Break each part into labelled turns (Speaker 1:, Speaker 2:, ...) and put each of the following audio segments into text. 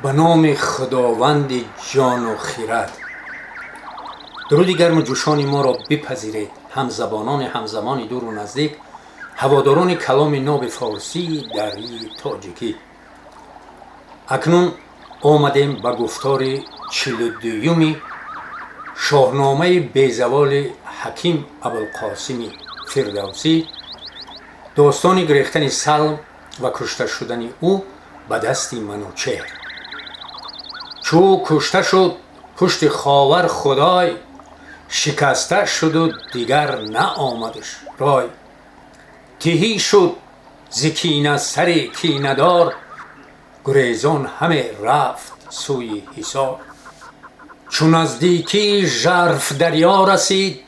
Speaker 1: به نام خداوند جان و خیرد. درودی گرم و جوشان ما را بپذیرید همزبانان همزمان دور و نزدیک، هواداران کلام ناب فارسی دری تاجیکی. اکنون آمدیم به گفتار 42 شاهنامه بیزوال حکیم ابوالقاسم فردوسی، داستان گریختن سلم و کشته شدن او به دست منوچهر. چو کشته شد پشت خاور خدای، شکسته شد و دیگر نه آمدش رای. تهی شد ز کینه سر کینه دار، گریزان همه رفت سوی حصار. چون نزدیکی ژرف دریا رسید،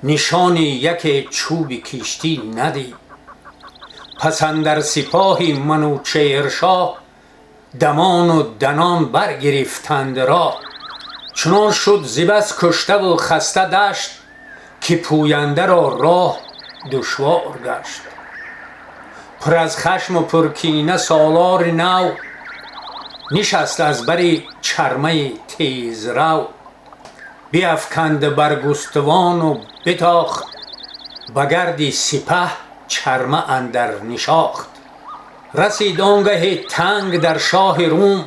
Speaker 1: نشان یک چوب کشتی ندید. پس اندر سپاه منوچهر شاه، دمان و دنان برگرفتند راه. چنان شد ز بس کشته و خسته دشت، که پوینده را راه دشوار گشت. پر از خشم و پر کینه سالار نو، نشست از بر چرمه تیز رو. بیفکند برگستوان و بتاخت، به گرد سپه چرمه اندر نشاخت. رسید آنگه تنگ در شاه روم،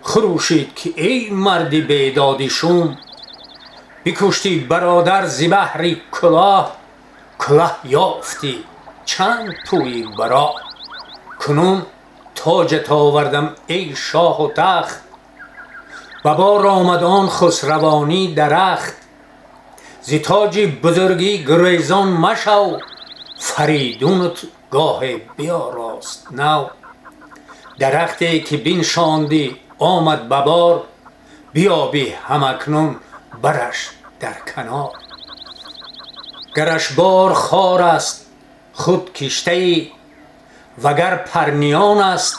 Speaker 1: خروشید که ای مرد بیداد شوم. بکشتی برادر ز بهر کلاه، کلاه یافتی چند پوی برا. کنون تاجت آوردم ای شاه و تخت، به بار آمد آن خسروانی درخت. ز تاج بزرگی گریزان مشو، فریدونت گاه بیاراست نو. درختی که بنشاندی آمد به بار، بیابی همکنون برش در کنار. گرش بار خار است خود کشته ای، وگر پرنیان است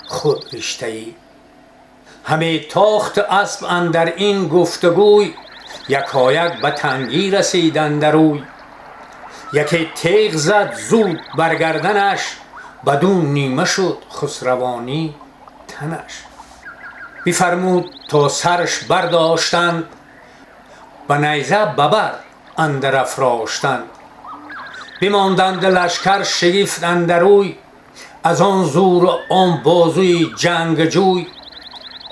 Speaker 1: خود رشته ای. همه تاخت اسب اندر این گفتگوی، یکایک به تنگی رسید اندر اوی. یکی تیغ زد زود بر گردنش، بدو نیمه شد خسروانی تنش. بفرمود تا سرش برداشتند، به نیزه ببر اندر افراشتند. بماندند لشکر شگفت اندر اوی، از آن زور و آن بازوی جنگجوی.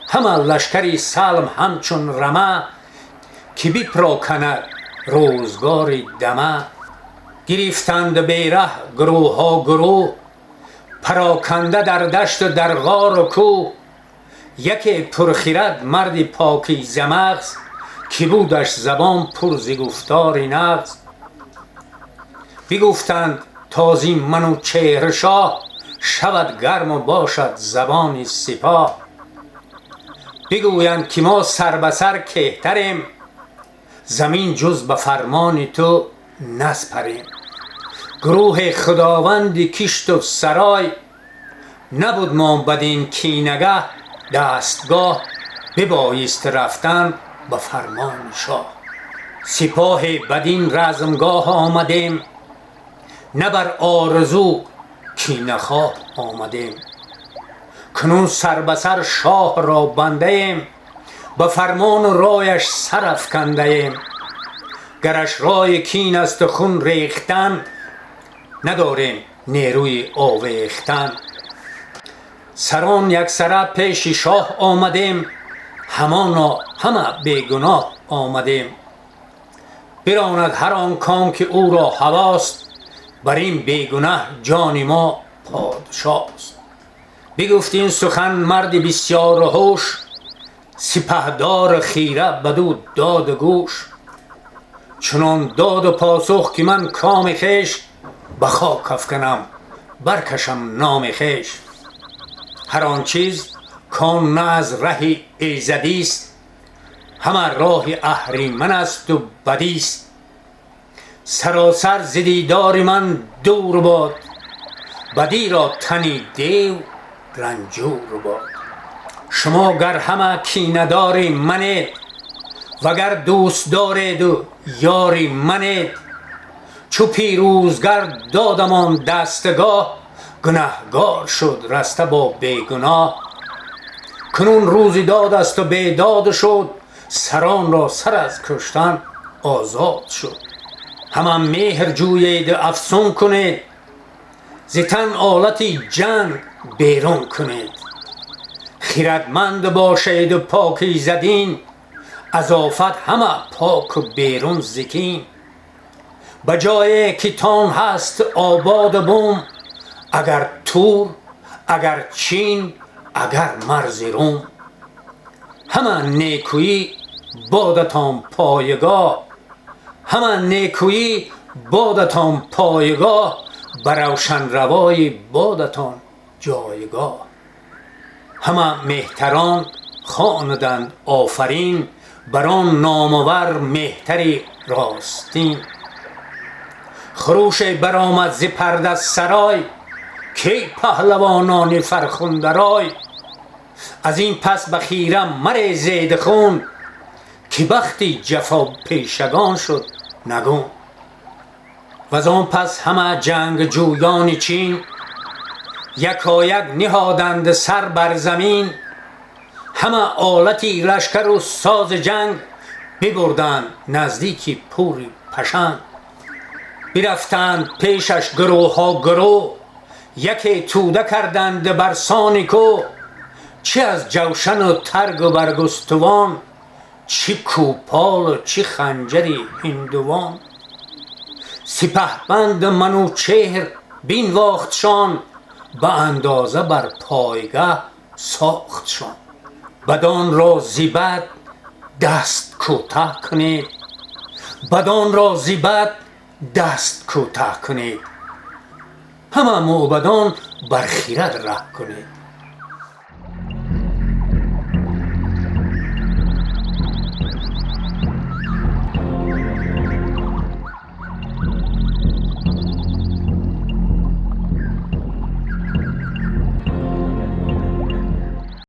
Speaker 1: همه لشکری سلم همچون رمه، که بپراکند روزگار دمه. گرفتند بیره گروه ها گروه، پراکنده در دشت و در غار و کوه. یکی پرخرد مرد پاکیزه مغز، که بودش زبان پر ز گفتار نغز. بگفتند تا زین منوچهر شاه، شود گرم و باشد زبان سپاه. بگویند که ما سر به سر کهتریم، زمین جز به فرمان تو نسپریم. گروه خداوند کشت و سرای، نبود ما بدین کینگه دستگاه. ببایست رفتن به فرمان شاه، سپاه بدین رزمگاه آمدیم. نه بر آرزو کینه خواه آمدیم. کنون سر به سر شاه را بنده ایم، به فرمان و رایش سر افکنده ایم. گرش رای کین است و خون ریختن، نداریم نیروی آویختن. سران یکسره پیش شاه آمدیم، همانا همه بیگناه آمدیم. براند هر آن کام که او را هواست، بر این بیگناه جان ما پادشاست. بگفت این سخن مرد بسیار هوش، سپهدار خیره بدو داد گوش. چنان داد و پاسخ که من کام خویش، به خاک افکنم برکشم نام خویش. هر آن چیز کان نه از ره ایزدی است، همه راه اهریمن است و بدی است. سراسر ز دیدار من دور باد، بدی را تنی دیو رنجور باد. شما گر همه کینه دار منید، وگر دوست دارید و یاری منید. چو پیروزگر دادمان دستگاه، گنهگار شد رسته با بیگناه. کنون روزی داد است و بیداد شد، سران را سر از کشتن آزاد شد. همان مهر جویید و افسون کنید، ز تن آلتی جنگ بیرون کنید. خیرتمند باشید و پاکیزه دین، از آفت همه پاک و بیرون ز کین. به جایی که تان هست آباد بوم، اگر تور اگر چین اگر مرز روم. همه نیکویی بادتان پایگاه، همه نیکویی بادتان پایگاه، بر روشن روای بادتان جایگاه. همه مهتران خواندند آفرین، بر آن نامور مهتری راستین. خروش برآمد ز پرده سرای، کی پهلوانان فرخنده رای. از این پس به خیره مریزید خون، که بختی جفا پیشگان شد نگون. وز آن پس همه جنگ جویان چین، یکایک نهادند سر بر زمین. همه آلتی لشکر و ساز جنگ، ببردند نزدیکی پوری پشنگ. برفتند پیشش گروه ها گروه، یکی توده کردند برسان کو. چه از جوشن و ترگ و برگستوان، چه کوپال و چه خنجری هندوان. سپهبند منوچهر بینواختشان، به اندازه بر پایگه ساختشان. بدان را زیبد دست کوته کنید، بدان را زیبد دست کوته کنید. همه موبدان بر خیرت ره کنید.